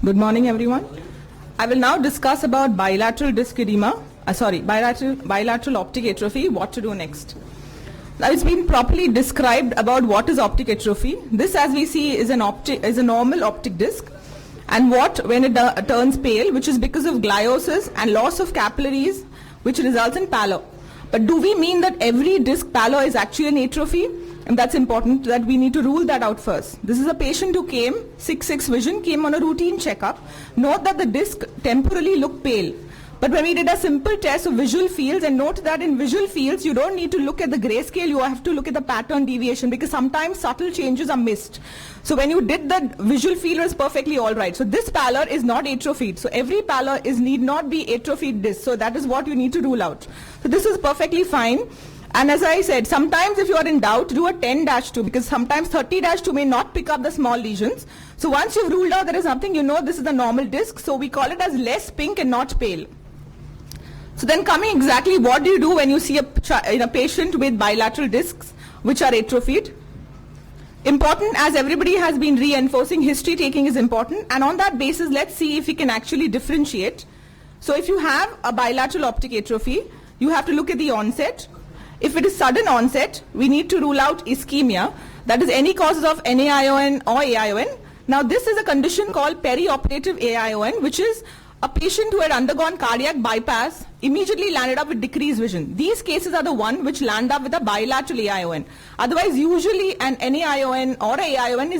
Good morning, everyone. I will now discuss about bilateral disc edema, bilateral optic atrophy, what to do next. Now it's been properly described about what is optic atrophy. This, as we see, is a normal optic disc, and when it turns pale, which is because of gliosis and loss of capillaries, which results in pallor. But do we mean that every disc pallor is actually an atrophy? And that's important, that we need to rule that out first. This is a patient who came, 6/6 vision, came on a routine checkup. Note that the disc temporarily looked pale. But when we did a simple test of visual fields, and note that in visual fields, you don't need to look at the grayscale, you have to look at the pattern deviation, because sometimes subtle changes are missed. So when you did the visual field, it was perfectly all right. So this pallor is not atrophied. So every pallor need not be atrophied disc. So that is what you need to rule out. So this is perfectly fine. And as I said, sometimes if you are in doubt, do a 10-2, because sometimes 30-2 may not pick up the small lesions. So once you've ruled out there is something, you know this is a normal disc. So we call it as less pink and not pale. So then coming exactly, what do you do when you see a patient with bilateral discs which are atrophied? Important, as everybody has been reinforcing, history taking is important. And on that basis, let's see if we can actually differentiate. So if you have a bilateral optic atrophy, you have to look at the onset. If it is sudden onset, we need to rule out ischemia, that is any causes of NAION or AION. Now this is a condition called perioperative AION, which is a patient who had undergone cardiac bypass immediately landed up with decreased vision. These cases are the one which land up with a bilateral AION. Otherwise, usually an NAION or AION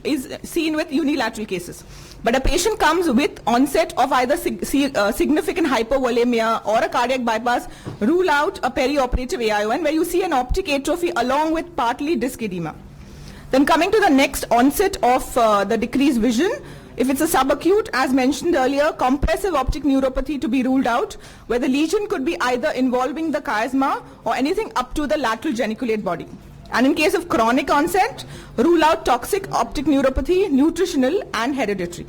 is seen with unilateral cases. But a patient comes with onset of either significant hypovolemia or a cardiac bypass, rule out a perioperative AION where you see an optic atrophy along with partly disc edema. Then coming to the next onset of the decreased vision, if it's a subacute, as mentioned earlier, compressive optic neuropathy to be ruled out, where the lesion could be either involving the chiasma or anything up to the lateral geniculate body. And in case of chronic onset, rule out toxic optic neuropathy, nutritional and hereditary.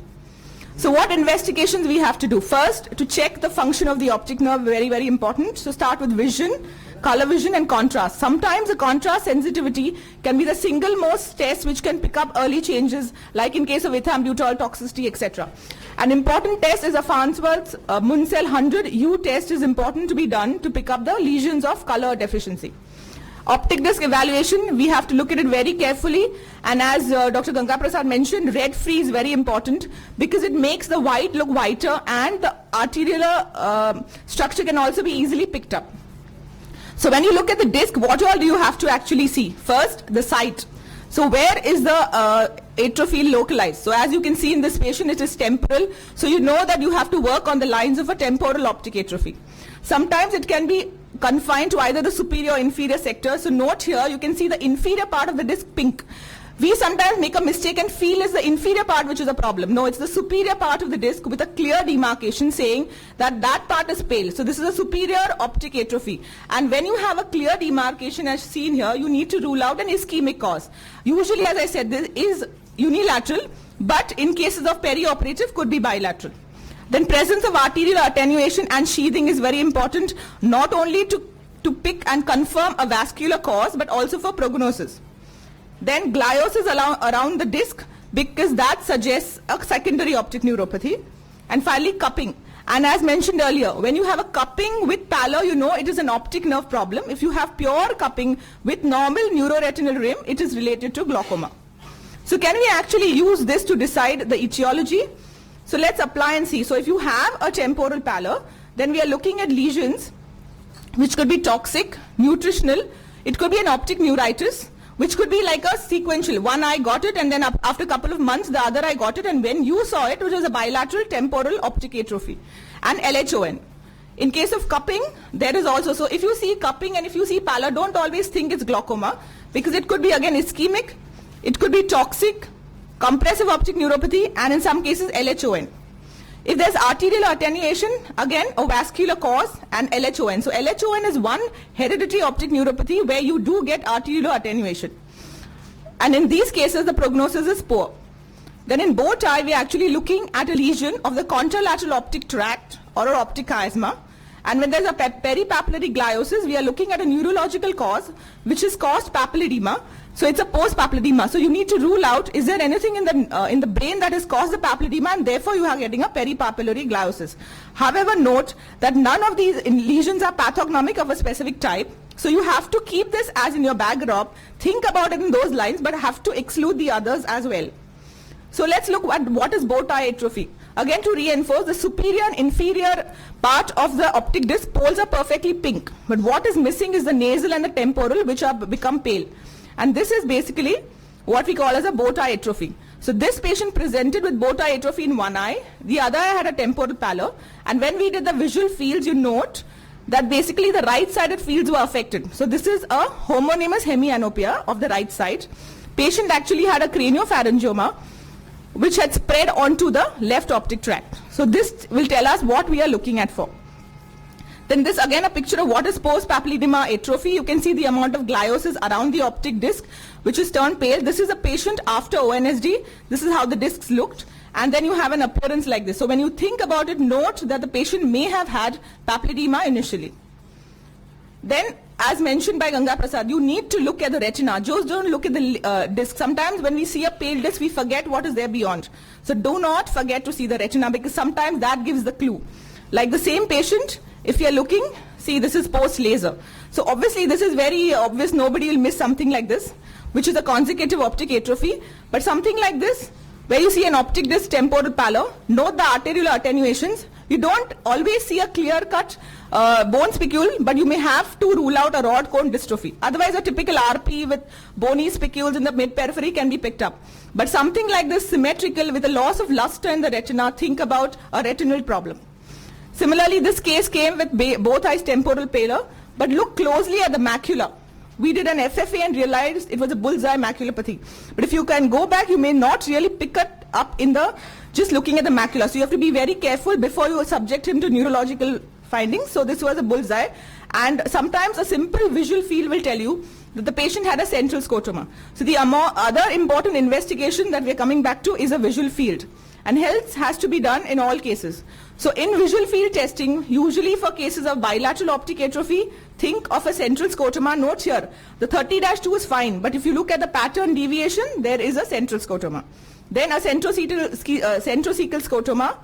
So what investigations we have to do? First, to check the function of the optic nerve, very, very important. So start with vision, color vision and contrast. Sometimes the contrast sensitivity can be the single most test which can pick up early changes, like in case of ethambutol toxicity, etc. An important test is a Farnsworth Munsell 100 U test is important to be done to pick up the lesions of color deficiency. Optic disc evaluation, we have to look at it very carefully, and as Dr. Ganga Prasad mentioned, red free is very important because it makes the white look whiter and the arteriolar structure can also be easily picked up. So when you look at the disc, what all do you have to actually see? First, the site. So where is the atrophy localized? So as you can see in this patient, it is temporal. So you know that you have to work on the lines of a temporal optic atrophy. Sometimes it can be confined to either the superior or inferior sector. So note here, you can see the inferior part of the disc pink. We sometimes make a mistake and feel it's the inferior part which is a problem. No, it's the superior part of the disc with a clear demarcation saying that that part is pale. So this is a superior optic atrophy. And when you have a clear demarcation as seen here, you need to rule out an ischemic cause. Usually, as I said, this is unilateral, but in cases of perioperative could be bilateral. Then presence of arterial attenuation and sheathing is very important, not only to pick and confirm a vascular cause, but also for prognosis. Then gliosis around the disc, because that suggests a secondary optic neuropathy. And finally, cupping. And as mentioned earlier, when you have a cupping with pallor, you know it is an optic nerve problem. If you have pure cupping with normal neuroretinal rim, it is related to glaucoma. So can we actually use this to decide the etiology? So let's apply and see. So if you have a temporal pallor, then we are looking at lesions which could be toxic, nutritional. It could be an optic neuritis, which could be like a sequential. One eye got it, and then after a couple of months, the other eye got it, and when you saw it, which was a bilateral temporal optic atrophy, and LHON. In case of cupping, there is also, so if you see cupping and if you see pallor, don't always think it's glaucoma, because it could be again ischemic, it could be toxic, compressive optic neuropathy, and in some cases LHON. If there's arterial attenuation, again a vascular cause and LHON. So LHON is one hereditary optic neuropathy where you do get arterial attenuation. And in these cases, the prognosis is poor. Then in bow tie, we are actually looking at a lesion of the contralateral optic tract or an optic chiasma. And when there's a peripapillary gliosis, we are looking at a neurological cause which is caused papilledema, So it's a post-papilledema. So you need to rule out, is there anything in the brain that has caused the papilledema, and therefore you are getting a peripapillary gliosis. However, note that none of these lesions are pathognomic of a specific type. So you have to keep this as in your backdrop, think about it in those lines, but have to exclude the others as well. So let's look at what is bow tie atrophy. Again, to reinforce, the superior and inferior part of the optic disc poles are perfectly pink, but what is missing is the nasal and the temporal, which are become pale. And this is basically what we call as a bow tie atrophy. So this patient presented with bow tie atrophy in one eye, the other eye had a temporal pallor, and when we did the visual fields, you note that basically the right-sided fields were affected. So this is a homonymous hemianopia of the right side. Patient actually had a craniopharyngioma, which had spread onto the left optic tract. So this will tell us what we are looking at for. Then this again a picture of what is post-papilledema atrophy. You can see the amount of gliosis around the optic disc, which is turned pale. This is a patient after ONSD. This is how the discs looked. And then you have an appearance like this. So when you think about it, note that the patient may have had papilledema initially. Then, as mentioned by Ganga Prasad, you need to look at the retina. Just don't look at the disc. Sometimes when we see a pale disc, we forget what is there beyond. So do not forget to see the retina, because sometimes that gives the clue. Like the same patient, if you are looking, see this is post-laser. So obviously this is very obvious, nobody will miss something like this, which is a consecutive optic atrophy. But something like this, where you see an optic disc temporal pallor, note the arteriolar attenuations. You don't always see a clear-cut bone spicule, but you may have to rule out a rod cone dystrophy. Otherwise, a typical RP with bony spicules in the mid-periphery can be picked up. But something like this, symmetrical, with a loss of luster in the retina, think about a retinal problem. Similarly, this case came with both eyes temporal pallor, but look closely at the macula. We did an FFA and realized it was a bullseye maculopathy. But if you can go back, you may not really pick it up in the just looking at the macula. So you have to be very careful before you subject him to neurological findings. So this was a bullseye. And sometimes a simple visual field will tell you that the patient had a central scotoma. So the other important investigation that we're coming back to is a visual field. And health has to be done in all cases. So in visual field testing, usually for cases of bilateral optic atrophy, think of a central scotoma. Note here, the 30-2 is fine, but if you look at the pattern deviation, there is a central scotoma. Then a centrocecal scotoma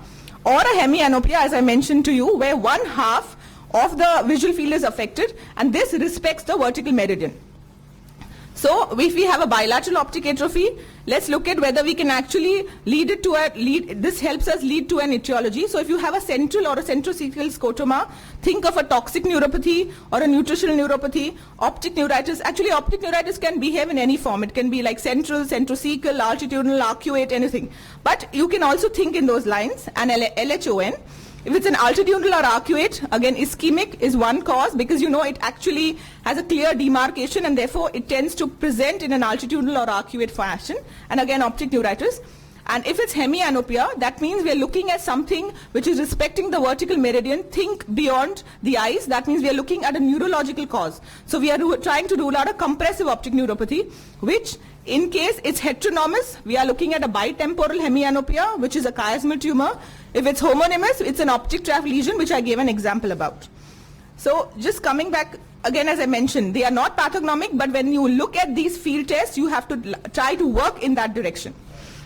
or a hemianopia, as I mentioned to you, where one half of the visual field is affected, and this respects the vertical meridian. So if we have a bilateral optic atrophy, let's look at whether we can actually lead it to this helps us lead to an etiology. So if you have a central or a centrocecal scotoma, think of a toxic neuropathy or a nutritional neuropathy, optic neuritis. Actually, optic neuritis can behave in any form. It can be like central, centrocecal, altitudinal, arcuate, anything. But you can also think in those lines, and LHON. If it's an altitudinal or arcuate, again ischemic is one cause, because you know it actually has a clear demarcation and therefore it tends to present in an altitudinal or arcuate fashion, and again optic neuritis. And if it's hemianopia, that means we are looking at something which is respecting the vertical meridian. Think beyond the eyes. That means we are looking at a neurological cause. So we are trying to rule out a compressive optic neuropathy, which in case it's heteronomous, we are looking at a bitemporal hemianopia, which is a chiasmal tumor. If it's homonymous, it's an optic tract lesion, which I gave an example about. So just coming back, again, as I mentioned, they are not pathognomic, but when you look at these field tests, you have to try to work in that direction.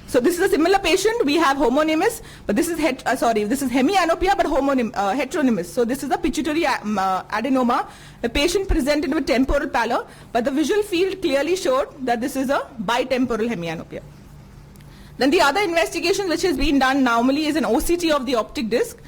So this is a similar patient. We have homonymous, but this is this is hemianopia, but heteronymous. So this is a pituitary adenoma. The patient presented with temporal pallor, but the visual field clearly showed that this is a bitemporal hemianopia. Then the other investigation which has been done normally is an OCT of the optic disc.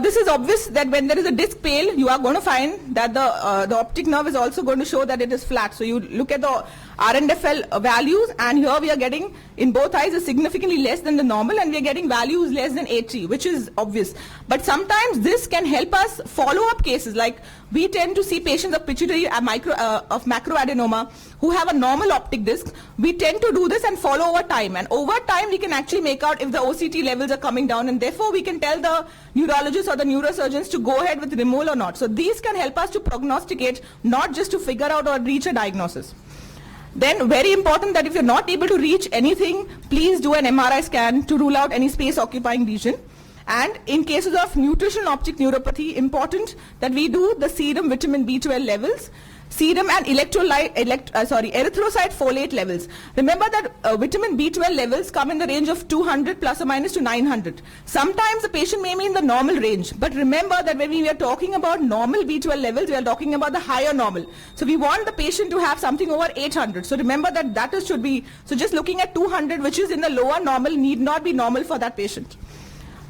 This is obvious that when there is a disc pale, you are going to find that the optic nerve is also going to show that it is flat. So you look at the RNFL values, and here we are getting in both eyes is significantly less than the normal, and we are getting values less than 80, which is obvious. But sometimes this can help us follow up cases. Like we tend to see patients of pituitary macroadenoma who have a normal optic disc. We tend to do this and follow over time, and over time we can actually make out if the OCT levels are coming down, and therefore we can tell the neurologists or the neurosurgeons to go ahead with removal or not. So these can help us to prognosticate, not just to figure out or reach a diagnosis. Then very important that if you're not able to reach anything, please do an MRI scan to rule out any space occupying lesion. And in cases of nutritional optic neuropathy, important that we do the serum vitamin B12 levels. serum and erythrocyte folate levels. Remember that vitamin B12 levels come in the range of 200 plus or minus to 900. Sometimes the patient may be in the normal range, but remember that when we are talking about normal B12 levels, we are talking about the higher normal. So we want the patient to have something over 800. So remember that should be, so just looking at 200, which is in the lower normal, need not be normal for that patient.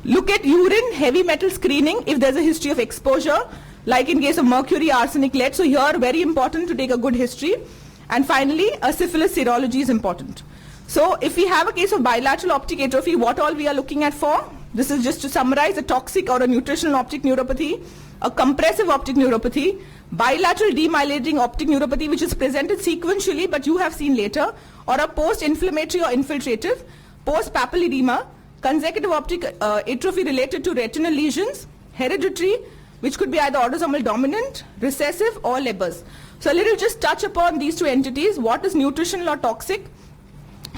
Look at urine heavy metal screening if there's a history of exposure, like in case of mercury, arsenic, lead. So here, very important to take a good history. And finally, a syphilis serology is important. So if we have a case of bilateral optic atrophy, what all we are looking at for? This is just to summarize: a toxic or a nutritional optic neuropathy, a compressive optic neuropathy, bilateral demyelinating optic neuropathy, which is presented sequentially, but you have seen later, or a post-inflammatory or infiltrative, post-papilledema, consecutive optic atrophy related to retinal lesions, hereditary, which could be either autosomal dominant, recessive, or Leber's. So a little just touch upon these two entities. What is nutritional or toxic?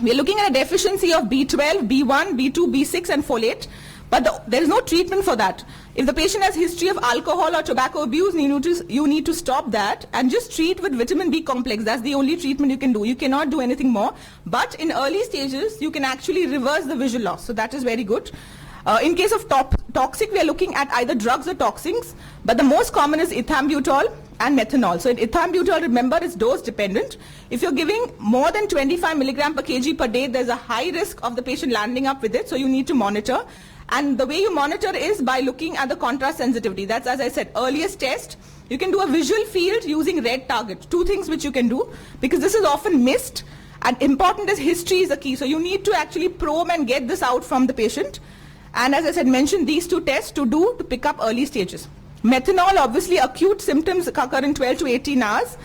We are looking at a deficiency of B12, B1, B2, B6 and folate, but there is no treatment for that. If the patient has history of alcohol or tobacco abuse, you need to stop that and just treat with vitamin B complex. That's the only treatment you can do. You cannot do anything more. But in early stages, you can actually reverse the visual loss. So that is very good. In case of toxic, we are looking at either drugs or toxins, but the most common is ethambutol and methanol. So in ethambutol, remember, it's dose dependent. If you're giving more than 25 milligram per kg per day, there's a high risk of the patient landing up with it, so you need to monitor. And the way you monitor is by looking at the contrast sensitivity. That's, as I said, earliest test. You can do a visual field using red target. Two things which you can do, because this is often missed, and important is history is the key. So you need to actually probe and get this out from the patient. And as I said, mention these two tests to pick up early stages. Methanol, obviously acute symptoms occur in 12 to 18 hours,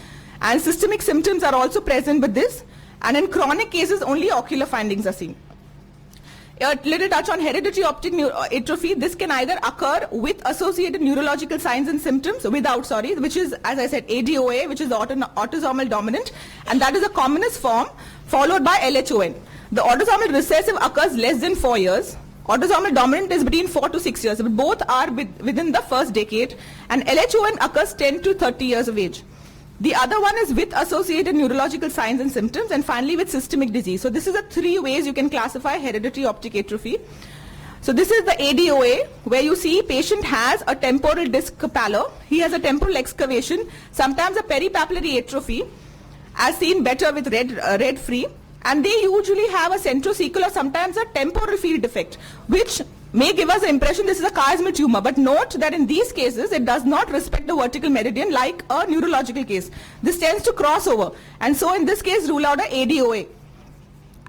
and systemic symptoms are also present with this, and in chronic cases only ocular findings are seen. A little touch on hereditary optic atrophy. This can either occur with associated neurological signs and symptoms, which is, as I said, ADOA, which is the autosomal dominant, and that is the commonest form, followed by LHON. The autosomal recessive occurs less than 4 years. Autosomal dominant is between 4 to 6 years, but both are within the first decade, and LHON occurs 10 to 30 years of age. The other one is with associated neurological signs and symptoms, and finally with systemic disease. So this is the 3 ways you can classify hereditary optic atrophy. So this is the ADOA, where you see patient has a temporal disc pallor, he has a temporal excavation, sometimes a peripapillary atrophy, as seen better with red free. And they usually have a centrocecal or sometimes a temporal field defect, which may give us the impression this is a chiasmal tumor. But note that in these cases, it does not respect the vertical meridian like a neurological case. This tends to cross over. And so in this case, rule out a ADOA.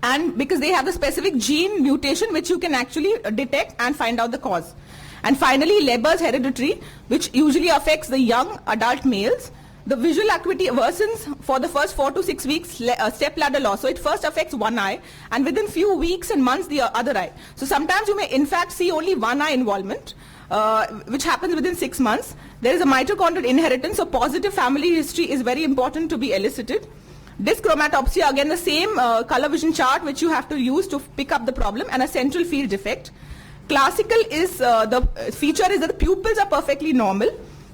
And because they have the specific gene mutation, which you can actually detect and find out the cause. And finally, Leber's hereditary, which usually affects the young adult males. The visual acuity worsens for the first 4 to 6 weeks, step ladder loss. So it first affects one eye, and within few weeks and months the other eye. So sometimes you may in fact see only one eye involvement, which happens within 6 months. There is a mitochondrial inheritance, so positive family history is very important to be elicited. Disc chromatopsia, again the same color vision chart which you have to use to pick up the problem, and a central field defect. Classical is, the feature is that the pupils are perfectly normal.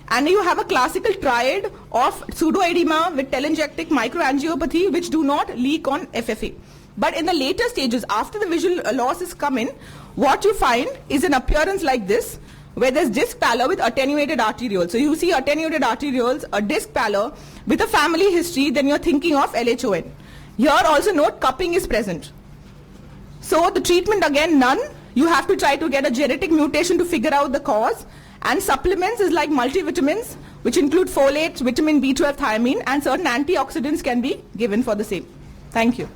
And you have a classical triad of pseudoedema with telangiectatic microangiopathy, which do not leak on FFA. But in the later stages, after the visual loss is come in, what you find is an appearance like this, where there's disc pallor with attenuated arterioles. So you see attenuated arterioles, a disc pallor with a family history, then you're thinking of LHON. Here also note cupping is present. So the treatment, again, none. You have to try to get a genetic mutation to figure out the cause. And supplements is like multivitamins, which include folate, vitamin B12, thiamine, and certain antioxidants can be given for the same. Thank you.